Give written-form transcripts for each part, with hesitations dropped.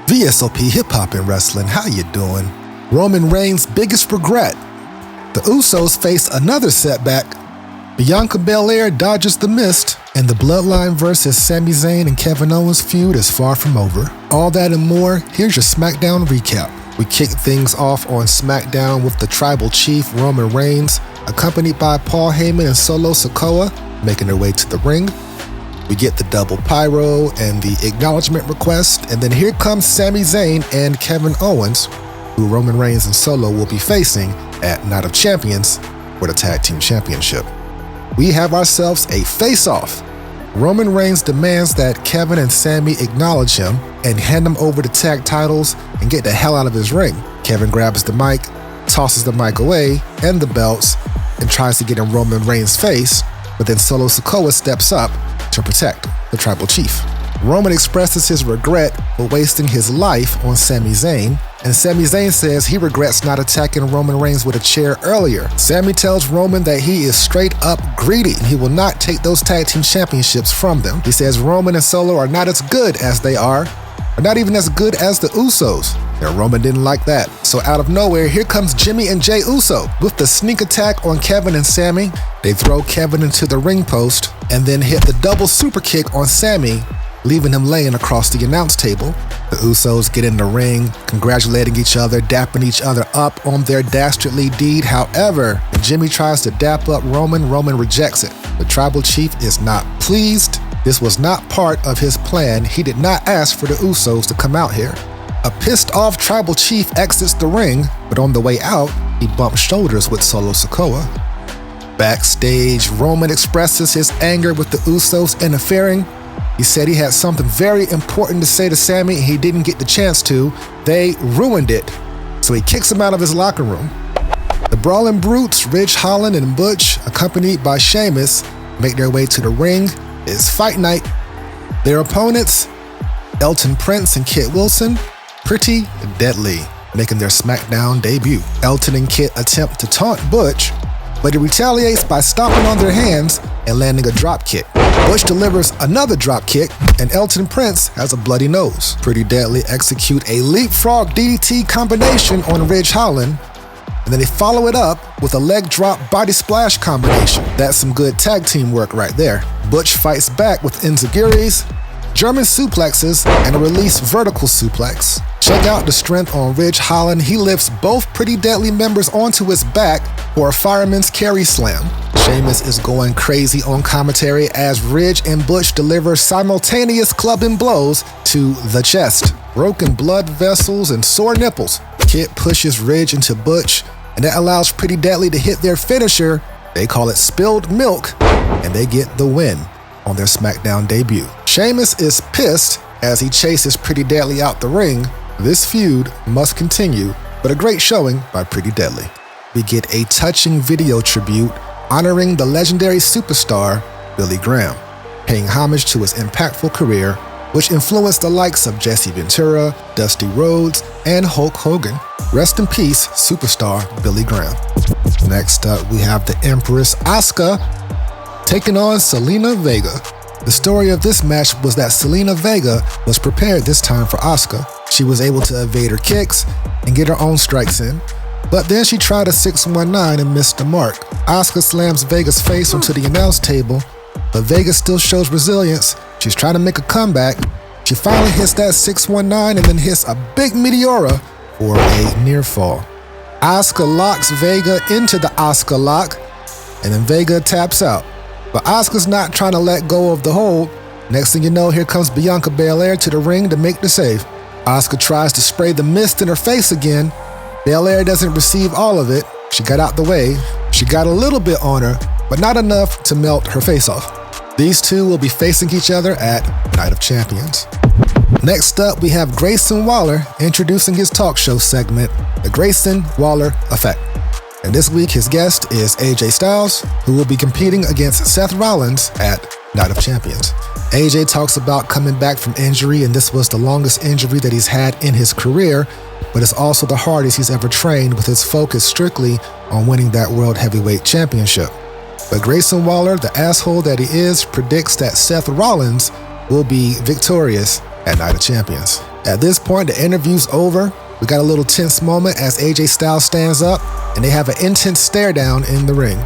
VSOP Hip Hop and Wrestling, how you doing? Roman Reigns' biggest regret. The Usos face another setback. Bianca Belair dodges the mist, and the Bloodline versus Sami Zayn and Kevin Owens feud is far from over. All that and more, here's your Smackdown recap. We kick things off on Smackdown with the Tribal Chief Roman Reigns, accompanied by Paul Heyman and Solo Sikoa, making their way to the ring. We get the double pyro and the acknowledgement request, and then here comes Sami Zayn and Kevin Owens, who Roman Reigns and Solo will be facing at Night of Champions for the Tag Team Championship. We have ourselves a face-off. Roman Reigns demands that Kevin and Sami acknowledge him and hand him over the tag titles and get the hell out of his ring. Kevin grabs the mic, tosses the mic away and the belts, and tries to get in Roman Reigns' face, but then Solo Sikoa steps up to protect the Tribal Chief. Roman expresses his regret for wasting his life on Sami Zayn, and Sami Zayn says he regrets not attacking Roman Reigns with a chair earlier. Sami tells Roman that he is straight up greedy and he will not take those tag team championships from them. He says Roman and Solo are not as good as they are not even as good as the Usos. And Roman didn't like that. So out of nowhere, here comes Jimmy and Jey Uso with the sneak attack on Kevin and Sami. They throw Kevin into the ring post and then hit the double super kick on Sami, leaving him laying across the announce table. The Usos get in the ring, congratulating each other, dapping each other up on their dastardly deed. However, when Jimmy tries to dap up Roman, Roman rejects it. The Tribal Chief is not pleased. This was not part of his plan. He did not ask for the Usos to come out here. A pissed off Tribal Chief exits the ring, but on the way out, he bumps shoulders with Solo Sikoa. Backstage, Roman expresses his anger with the Usos interfering. He said he had something very important to say to Sami and he didn't get the chance to. They ruined it. So he kicks him out of his locker room. The Brawling Brutes, Ridge Holland and Butch, accompanied by Sheamus, make their way to the ring. It's fight night. Their opponents, Elton Prince and Kit Wilson, Pretty Deadly, making their Smackdown debut. Elton and Kit attempt to taunt Butch, but he retaliates by stomping on their hands and landing a drop kick. Butch delivers another drop kick, and Elton Prince has a bloody nose. Pretty Deadly execute a leapfrog DDT combination on Ridge Holland, and then they follow it up with a leg drop body splash combination. That's some good tag team work right there. Butch fights back with enziguris, German suplexes, and a release vertical suplex. Check out the strength on Ridge Holland. He lifts both Pretty Deadly members onto his back for a fireman's carry slam. Sheamus is going crazy on commentary as Ridge and Butch deliver simultaneous clubbing blows to the chest. Broken blood vessels and sore nipples. Kit pushes Ridge into Butch, and that allows Pretty Deadly to hit their finisher. They call it spilled milk, and they get the win on their Smackdown debut. Sheamus is pissed as he chases Pretty Deadly out the ring. This feud must continue, but a great showing by Pretty Deadly. We get a touching video tribute honoring the legendary superstar Billy Graham, paying homage to his impactful career, which influenced the likes of Jesse Ventura, Dusty Rhodes, and Hulk Hogan. Rest in peace, superstar Billy Graham. Next up, we have the Empress Asuka taking on Zelina Vega. The story of this match was that Zelina Vega was prepared this time for Asuka. She was able to evade her kicks and get her own strikes in, but then she tried a 619 and missed the mark. Asuka slams Vega's face onto the announce table, but Vega still shows resilience. She's trying to make a comeback. She finally hits that 619 and then hits a big Meteora for a near fall. Asuka locks Vega into the Asuka lock, and then Vega taps out. But Asuka's not trying to let go of the hold. Next thing you know, here comes Bianca Belair to the ring to make the save. Asuka tries to spray the mist in her face again. Belair doesn't receive all of it. She got out the way. She got a little bit on her, but not enough to melt her face off. These two will be facing each other at Night of Champions. Next up, we have Grayson Waller introducing his talk show segment, The Grayson Waller Effect. And this week, his guest is AJ Styles, who will be competing against Seth Rollins at Night of Champions. AJ talks about coming back from injury, and this was the longest injury that he's had in his career, but it's also the hardest he's ever trained, with his focus strictly on winning that World Heavyweight Championship. But Grayson Waller, the asshole that he is, predicts that Seth Rollins will be victorious at Night of Champions. At this point, the interview's over. We got a little tense moment as AJ Styles stands up and they have an intense stare down in the ring.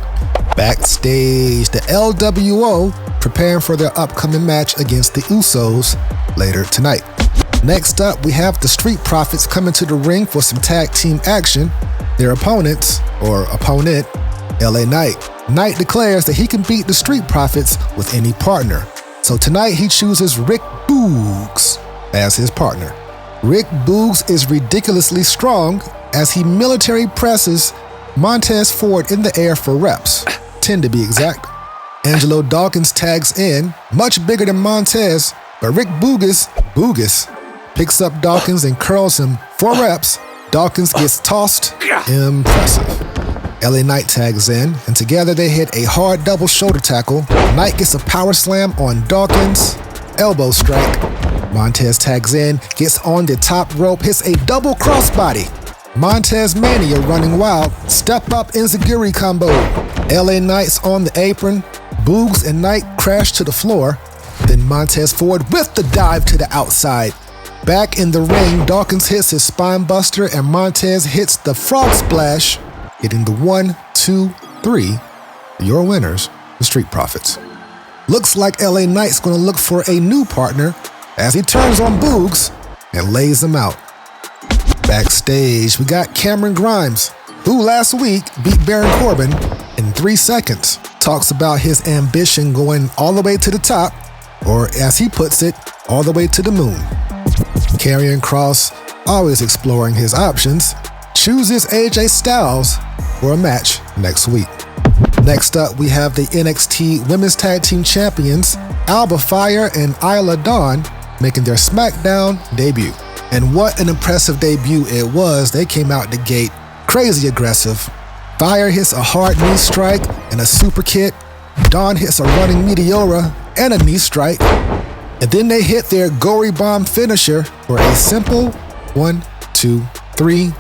Backstage, the LWO preparing for their upcoming match against the Usos later tonight. Next up, we have the Street Profits coming to the ring for some tag team action. Their opponent, LA Knight. Knight declares that he can beat the Street Profits with any partner. So tonight he chooses Rick Boogs as his partner. Rick Boogs is ridiculously strong as he military presses Montez Ford in the air for reps, 10 to be exact. Angelo Dawkins tags in, much bigger than Montez, but Rick Boogs picks up Dawkins and curls him for reps. Dawkins gets tossed. Impressive. LA Knight tags in, and together they hit a hard double shoulder tackle. Knight gets a power slam on Dawkins. Elbow strike. Montez tags in, gets on the top rope, hits a double crossbody. Montez Mania running wild. Step up enziguri combo. LA Knight's on the apron. Boogs and Knight crash to the floor. Then Montez Ford with the dive to the outside. Back in the ring, Dawkins hits his spine buster and Montez hits the frog splash, hitting the 1, 2, 3. Your winners, the Street Profits. Looks like LA Knight's gonna look for a new partner as he turns on Boogs and lays him out. Backstage, we got Cameron Grimes, who last week beat Baron Corbin in 3 seconds. Talks about his ambition going all the way to the top, or as he puts it, all the way to the moon. Karrion Kross, always exploring his options, chooses AJ Styles for a match next week. Next up, we have the NXT Women's Tag Team Champions, Alba Fyre and Isla Dawn, making their Smackdown debut. And what an impressive debut it was. They came out the gate crazy aggressive. Fyre hits a hard knee strike and a super kick. Dawn hits a running Meteora and a knee strike. And then they hit their gory bomb finisher for a simple 1, 2, 3.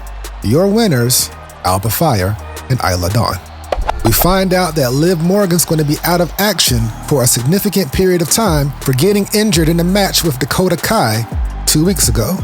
Your winners, Alba Fyre and Isla Dawn. We find out that Liv Morgan's going to be out of action for a significant period of time for getting injured in a match with Dakota Kai 2 weeks ago.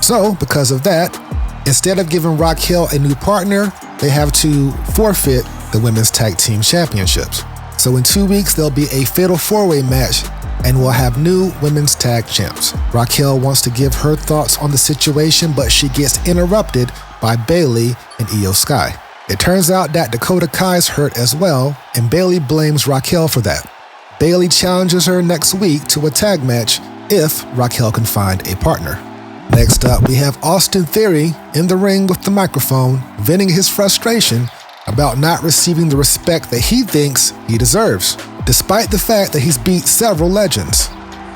So, because of that, instead of giving Raquel a new partner, they have to forfeit the Women's Tag Team Championships. So in 2 weeks, there'll be a fatal 4-way match and we'll have new women's tag champs. Raquel wants to give her thoughts on the situation, but she gets interrupted by Bayley and Io Sky. It turns out that Dakota Kai's hurt as well, and Bayley blames Raquel for that. Bayley challenges her next week to a tag match if Raquel can find a partner. Next up, we have Austin Theory in the ring with the microphone, venting his frustration about not receiving the respect that he thinks he deserves, despite the fact that he's beat several legends.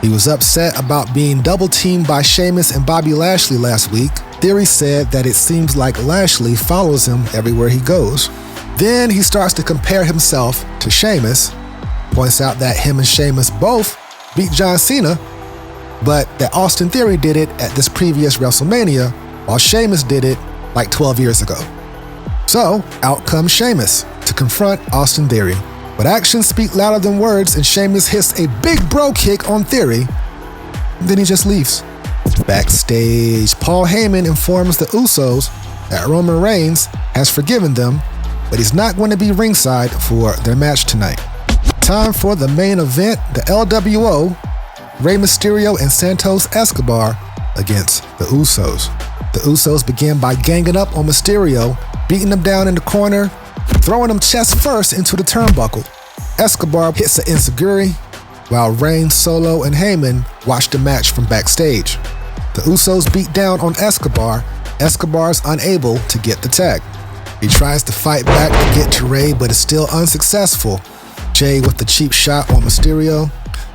He was upset about being double-teamed by Sheamus and Bobby Lashley last week. Theory said that it seems like Lashley follows him everywhere he goes. Then he starts to compare himself to Sheamus, points out that him and Sheamus both beat John Cena, but that Austin Theory did it at this previous WrestleMania, while Sheamus did it like 12 years ago. So, out comes Sheamus to confront Austin Theory. But actions speak louder than words, and Sheamus hits a big bro kick on Theory. Then he just leaves. Backstage, Paul Heyman informs the Usos that Roman Reigns has forgiven them, but he's not going to be ringside for their match tonight. Time for the main event, the LWO, Rey Mysterio and Santos Escobar against the Usos. The Usos begin by ganging up on Mysterio, beating him down in the corner, throwing him chest first into the turnbuckle. Escobar hits an enziguri, while Reigns, Solo, and Heyman watch the match from backstage. The Usos beat down on Escobar. Escobar's unable to get the tag. He tries to fight back to get to Rey, but is still unsuccessful. Jay with the cheap shot on Mysterio.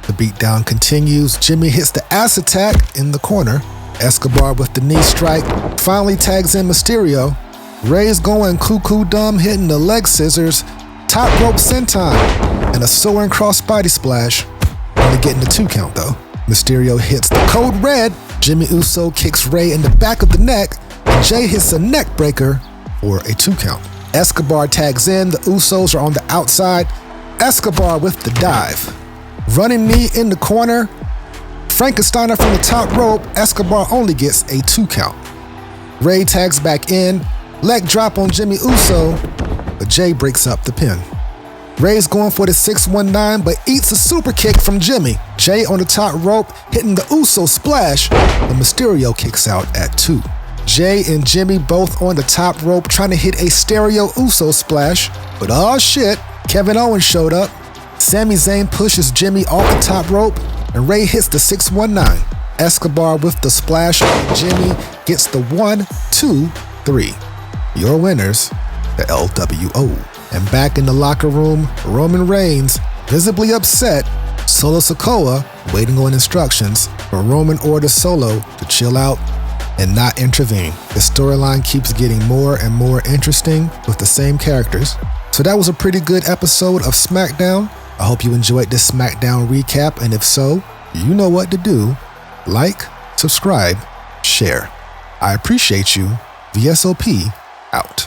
The beatdown continues. Jimmy hits the ass attack in the corner. Escobar with the knee strike finally tags in Mysterio. Rey's going cuckoo dumb, hitting the leg scissors, top rope senton, and a soaring crossbody splash. Only getting the 2 count though. Mysterio hits the code red. Jimmy Uso kicks Rey in the back of the neck, and Jay hits a neck breaker for a 2 count. Escobar tags in. The Usos are on the outside. Escobar with the dive. Running knee in the corner. Frankensteiner from the top rope, Escobar only gets a 2 count. Ray tags back in, leg drop on Jimmy Uso, but Jay breaks up the pin. Ray's going for the 619, but eats a super kick from Jimmy. Jay on the top rope, hitting the Uso splash, but Mysterio kicks out at 2. Jay and Jimmy both on the top rope trying to hit a stereo Uso splash, but oh shit, Kevin Owens showed up. Sami Zayn pushes Jimmy off the top rope, and Ray hits the 619. Escobar with the splash, Jimmy gets the 1, 2, 3. Your winners, the LWO. And back in the locker room, Roman Reigns, visibly upset, Solo Sikoa waiting on instructions, but Roman orders Solo to chill out and not intervene. The storyline keeps getting more and more interesting with the same characters. So that was a pretty good episode of Smackdown. I hope you enjoyed this Smackdown recap, and if so, you know what to do. Like, subscribe, share. I appreciate you. VSOP out.